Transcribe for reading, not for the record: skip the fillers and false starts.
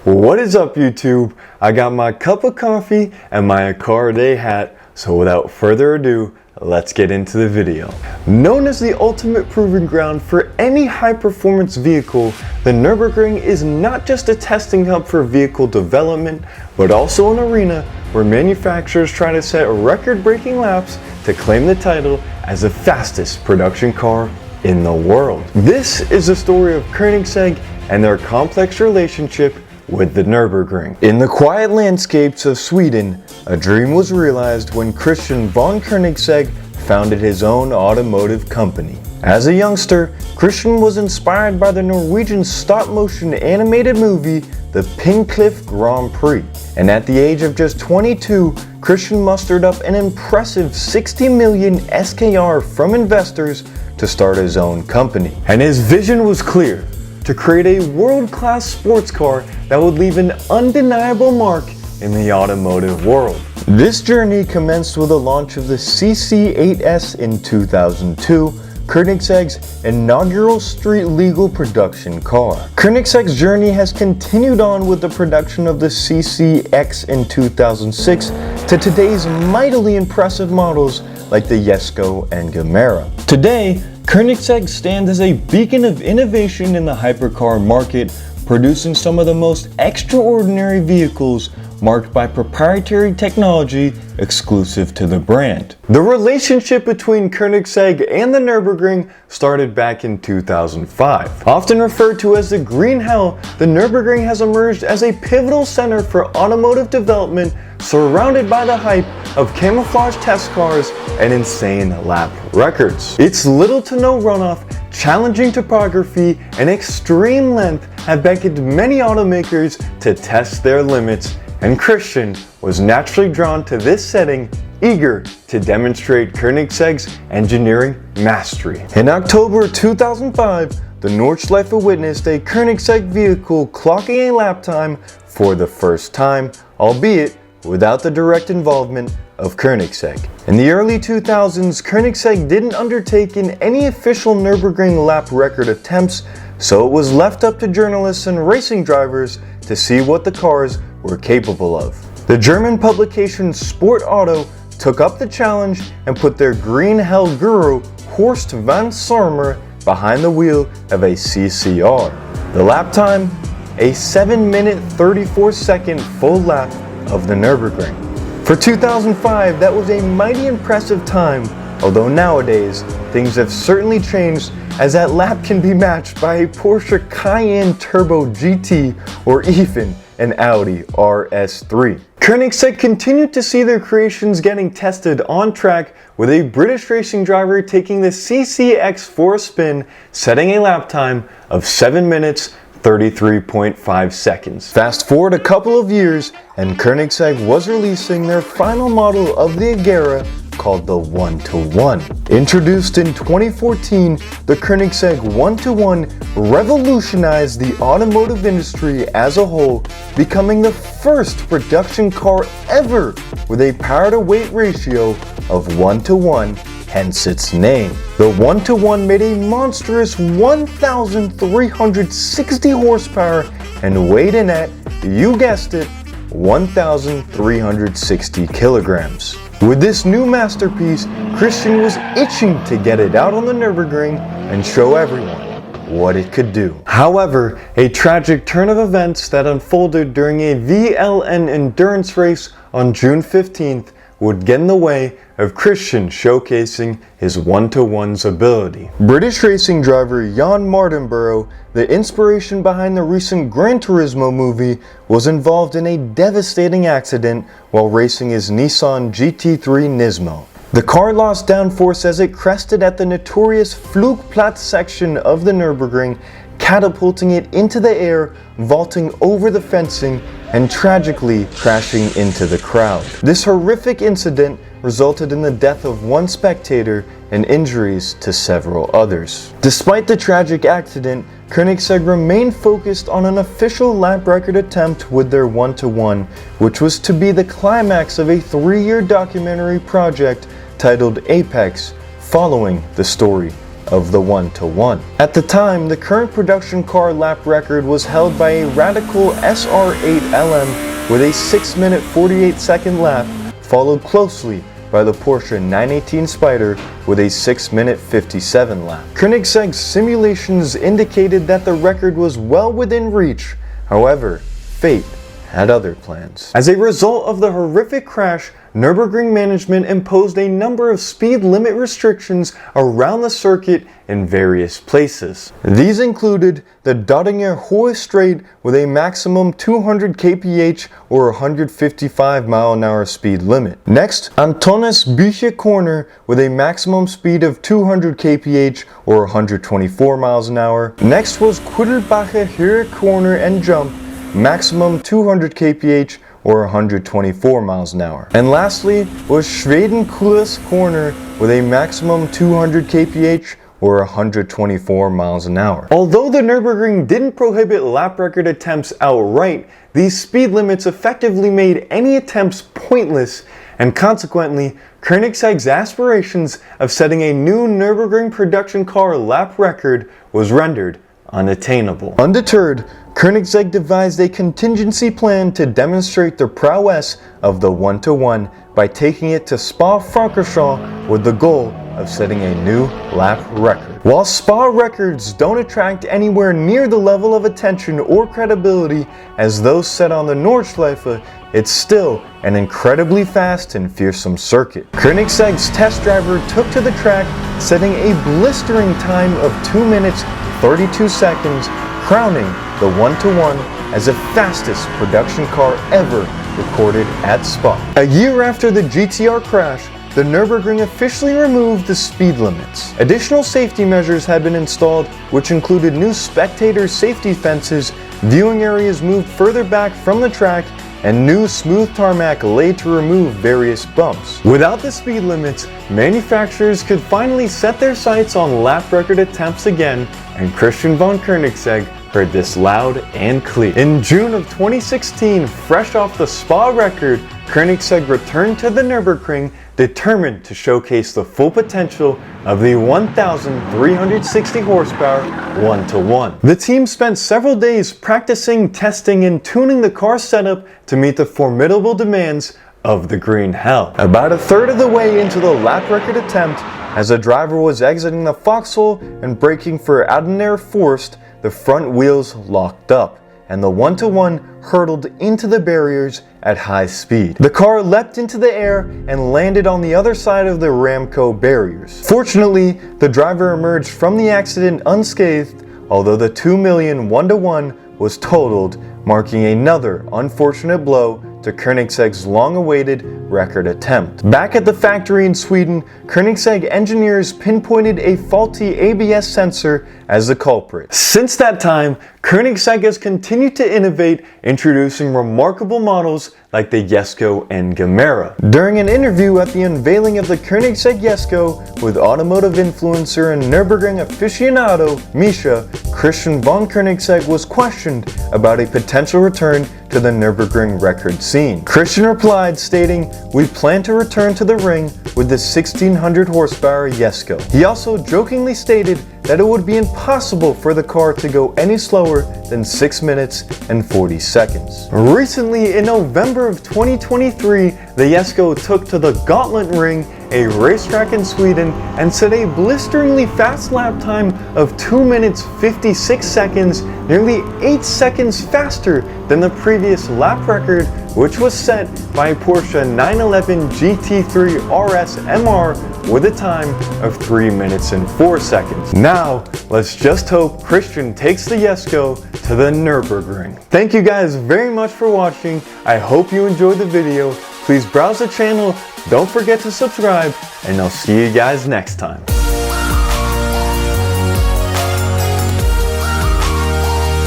What is up, YouTube? I got my cup of coffee and my car day hat, so without further ado, let's get into the video. Known as the ultimate proving ground for any high-performance vehicle, the Nürburgring is not just a testing hub for vehicle development, but also an arena where manufacturers try to set record-breaking laps to claim the title as the fastest production car in the world. This is the story of Koenigsegg and their complex relationship with the Nürburgring. In the quiet landscapes of Sweden, a dream was realized when Christian von Koenigsegg founded his own automotive company. As a youngster, Christian was inspired by the Norwegian stop-motion animated movie The Pincliffe Grand Prix, and at the age of just 22, Christian mustered up an impressive 60 million SKR from investors to start his own company. And his vision was clear: to create a world-class sports car that would leave an undeniable mark in the automotive world. This journey commenced with the launch of the CC8S in 2002, Koenigsegg's inaugural street-legal production car. Koenigsegg's journey has continued on with the production of the CCX in 2006 to today's mightily impressive models like the Jesko and Gamera. Today, Koenigsegg stands as a beacon of innovation in the hypercar market, producing some of the most extraordinary vehicles marked by proprietary technology exclusive to the brand. The relationship between Koenigsegg and the Nürburgring started back in 2005. Often referred to as the Green Hell, the Nürburgring has emerged as a pivotal center for automotive development, surrounded by the hype of camouflage test cars and insane lap records. Its little to no runoff, challenging topography, and extreme length have beckoned many automakers to test their limits, and Christian was naturally drawn to this setting, eager to demonstrate Koenigsegg's engineering mastery. In October 2005, the Nordschleife witnessed a Koenigsegg vehicle clocking a lap time for the first time, albeit without the direct involvement of Koenigsegg. In the early 2000s, Koenigsegg didn't undertake in any official Nürburgring lap record attempts, so it was left up to journalists and racing drivers to see what the cars were capable of. The German publication Sport Auto took up the challenge and put their Green Hell guru Horst van Sommer behind the wheel of a CCR. The lap time? A 7-minute 34-second full lap of the Nürburgring. For 2005, that was a mighty impressive time, although nowadays things have certainly changed, as that lap can be matched by a Porsche Cayenne Turbo GT or even an Audi RS3. Koenigsegg continued to see their creations getting tested on track, with a British racing driver taking the CCX for a spin, setting a lap time of 7 minutes 33.5 seconds. Fast forward a couple of years, and Koenigsegg was releasing their final model of the Agera, called the 1-to-1. Introduced in 2014, the Koenigsegg 1-to-1 revolutionized the automotive industry as a whole, becoming the first production car ever with a power-to-weight ratio of 1-to-1, hence its name. The 1-to-1 made a monstrous 1,360 horsepower and weighed in at, you guessed it, 1,360 kilograms. With this new masterpiece, Christian was itching to get it out on the Nürburgring and show everyone what it could do. However, a tragic turn of events that unfolded during a VLN endurance race on June 15th would get in the way of Christian showcasing his 1-to-1's ability. British racing driver Jan Mardenborough, the inspiration behind the recent Gran Turismo movie, was involved in a devastating accident while racing his Nissan GT3 Nismo. The car lost downforce as it crested at the notorious Flugplatz section of the Nürburgring, catapulting it into the air, vaulting over the fencing, and tragically crashing into the crowd. This horrific incident resulted in the death of one spectator and injuries to several others. Despite the tragic accident, Koenigsegg remained focused on an official lap record attempt with their 1-to-1, which was to be the climax of a 3-year documentary project titled Apex, following the story of the 1:1. At the time, the current production car lap record was held by a Radical SR8 LM with a 6-minute 48-second lap, followed closely by the Porsche 918 Spyder with a 6-minute 57 lap. Koenigsegg's simulations indicated that the record was well within reach. However, fate had other plans. As a result of the horrific crash, Nürburgring management imposed a number of speed limit restrictions around the circuit in various places. These included the Dottinger Hohe Straight with a maximum 200 kph or 155 mph speed limit. Next, Antonis Bücher Corner with a maximum speed of 200 kph or 124 mph. Next was Quiddelbacher Höhe Corner and Jump, maximum 200 kph or 124 mph. And lastly was Schwedenkulis Corner with a maximum 200 kph or 124 mph. Although the Nürburgring didn't prohibit lap record attempts outright, these speed limits effectively made any attempts pointless, and consequently, Koenigsegg's aspirations of setting a new Nürburgring production car lap record was rendered unattainable. Undeterred, Koenigsegg devised a contingency plan to demonstrate the prowess of the 1:1 by taking it to Spa-Francorchamps with the goal of setting a new lap record. While Spa records don't attract anywhere near the level of attention or credibility as those set on the Nordschleife, it's still an incredibly fast and fearsome circuit. Koenigsegg's test driver took to the track, setting a blistering time of 2 minutes 32 seconds, crowning the 1:1 as the fastest production car ever recorded at Spa. A year after the GTR crash, the Nürburgring officially removed the speed limits. Additional safety measures had been installed, which included new spectator safety fences, viewing areas moved further back from the track, and new smooth tarmac laid to remove various bumps. Without the speed limits, manufacturers could finally set their sights on lap record attempts again, and Christian von Koenigsegg heard this loud and clear. In June of 2016, fresh off the Spa record, Koenigsegg returned to the Nürburgring, determined to showcase the full potential of the 1,360 horsepower 1:1. The team spent several days practicing, testing, and tuning the car setup to meet the formidable demands of the Green Hell. About a third of the way into the lap record attempt, as the driver was exiting the foxhole and braking for Adenauer Forst, the front wheels locked up, and the 1:1 hurtled into the barriers at high speed. The car leapt into the air and landed on the other side of the Ramco barriers. Fortunately, the driver emerged from the accident unscathed, although the 2 million 1:1 was totaled, marking another unfortunate blow to Koenigsegg's long-awaited record attempt. Back at the factory in Sweden, Koenigsegg engineers pinpointed a faulty ABS sensor as the culprit. Since that time, Koenigsegg has continued to innovate, introducing remarkable models like the Jesko and Gemera. During an interview at the unveiling of the Koenigsegg Jesko with automotive influencer and Nürburgring aficionado Misha, Christian von Koenigsegg was questioned about a potential return to the Nürburgring record scene. Christian replied, stating, "We plan to return to the ring with the 1600 horsepower Jesko." He also jokingly stated that it would be impossible for the car to go any slower than 6 minutes and 40 seconds. Recently, in November of 2023, the Jesko took to the Gotland Ring, a racetrack in Sweden, and set a blisteringly fast lap time of 2 minutes 56 seconds, nearly 8 seconds faster than the previous lap record, which was set by Porsche 911 GT3 RS MR with a time of 3 minutes and 4 seconds. Now, let's just hope Christian takes the Jesko to the Nürburgring. Thank you guys very much for watching. I hope you enjoyed the video. Please browse the channel, don't forget to subscribe, and I'll see you guys next time.